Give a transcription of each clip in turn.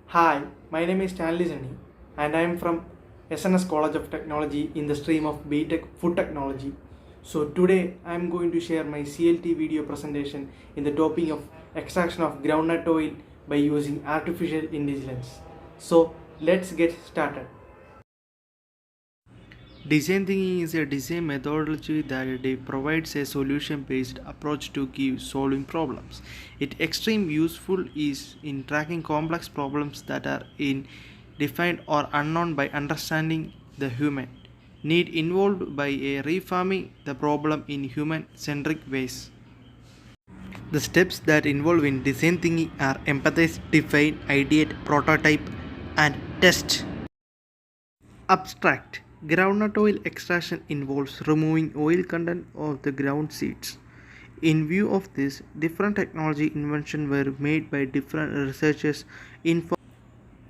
Hi, my name is Stanley Zenny and I am from SNS College of Technology in the stream of BTech Food Technology. So today I am going to share my CLT video presentation in the topic of extraction of groundnut oil by using artificial intelligence. So let's get started. Design thinking is a design methodology that provides a solution-based approach to keep solving problems. Its extreme useful is in tracking complex problems that are in defined or unknown by understanding the human need involved by a reframing the problem in human-centric ways. The steps that involve in design thinking are empathize, define, ideate, prototype, and test. Abstract. Groundnut oil extraction involves removing oil content of the ground seeds. In view of this, different technology inventions were made by different researchers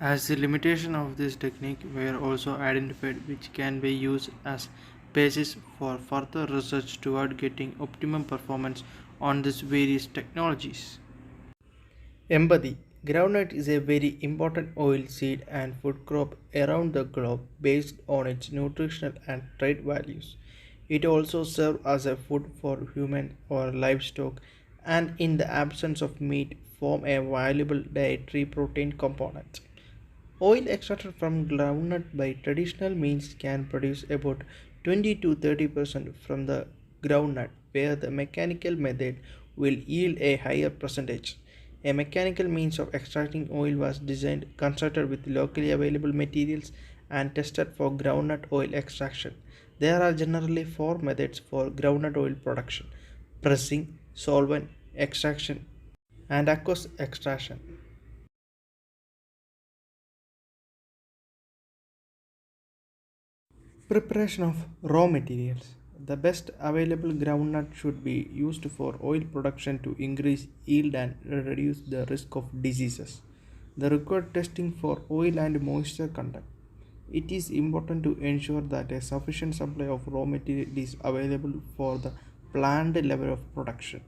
as the limitation of this technique were also identified, which can be used as basis for further research toward getting optimum performance on these various technologies. Empathy. Groundnut is a very important oil seed and food crop around the globe based on its nutritional and trade values. It also serves as a food for human or livestock and in the absence of meat form a valuable dietary protein component. Oil extracted from groundnut by traditional means can produce about 20 to 30% from the groundnut, where the mechanical method will yield a higher percentage. A mechanical means of extracting oil was designed, constructed with locally available materials, and tested for groundnut oil extraction. There are generally four methods for groundnut oil production: pressing, solvent extraction, and aqueous extraction. Preparation of raw materials. The best available groundnut should be used for oil production to increase yield and reduce the risk of diseases. The required testing for oil and moisture content. It is important to ensure that a sufficient supply of raw material is available for the planned level of production.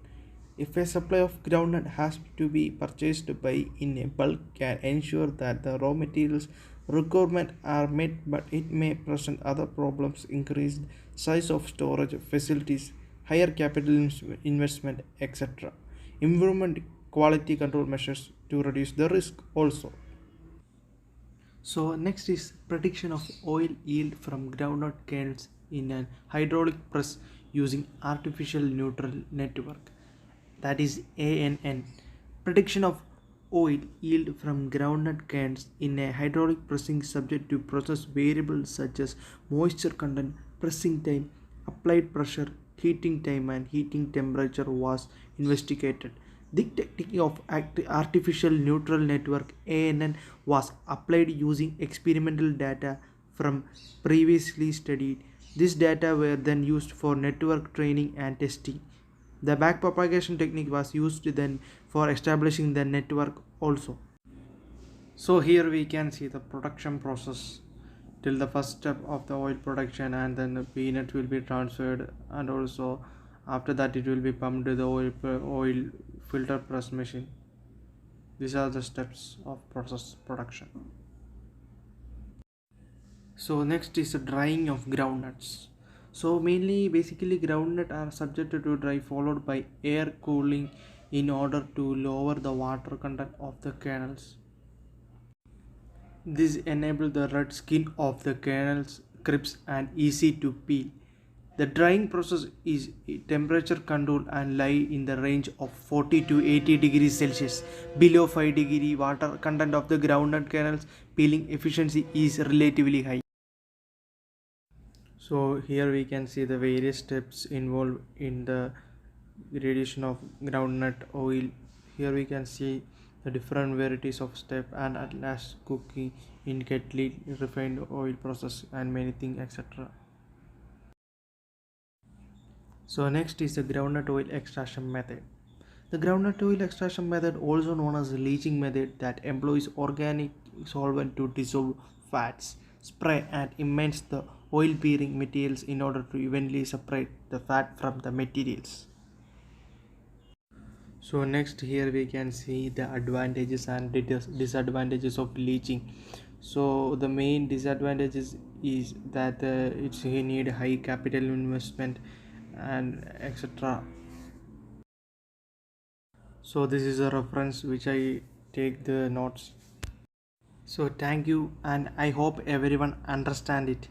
If a supply of groundnut has to be purchased by in a bulk can ensure that the raw materials requirements are met, but it may present other problems: increased size of storage facilities, higher capital investment, etc. Environment quality control measures to reduce the risk also. So next is prediction of oil yield from groundnut kernels in an hydraulic press using artificial neutral network, that is ANN. Prediction of oil yield from groundnut kernels in a hydraulic pressing subject to process variables such as moisture content, pressing time, applied pressure, heating time and heating temperature was investigated. The technique of artificial neural network ANN was applied using experimental data from previously studied. This data were then used for network training and testing. The backpropagation technique was used then for establishing the network also. So here we can see the production process till the first step of the oil production, and then the peanut will be transferred, and also after that it will be pumped to the oil filter press machine. These are the steps of process production. So next is the drying of groundnuts. So mainly basically groundnut are subjected to dry followed by air cooling in order to lower the water content of the kernels. This enables the red skin of the kernels crisp and easy to peel. The drying process is temperature controlled and lie in the range of 40 to 80 degrees Celsius. Below 5 degree water content of the groundnut kernels, peeling efficiency is relatively high. So here we can see the various steps involved in the radiation of groundnut oil. Here we can see the different varieties of step and at last cooking in kettle, refined oil process and many things, etc. So next is the groundnut oil extraction method. The groundnut oil extraction method, also known as the leaching method, that employs organic solvent to dissolve fats, spray and immerse the oil bearing materials in order to evenly separate the fat from the materials. So next here we can see the advantages and disadvantages of leaching. So the main disadvantages is that it's you need high capital investment and etc. So this is a reference which I take the notes. So thank you, and I hope everyone understand it.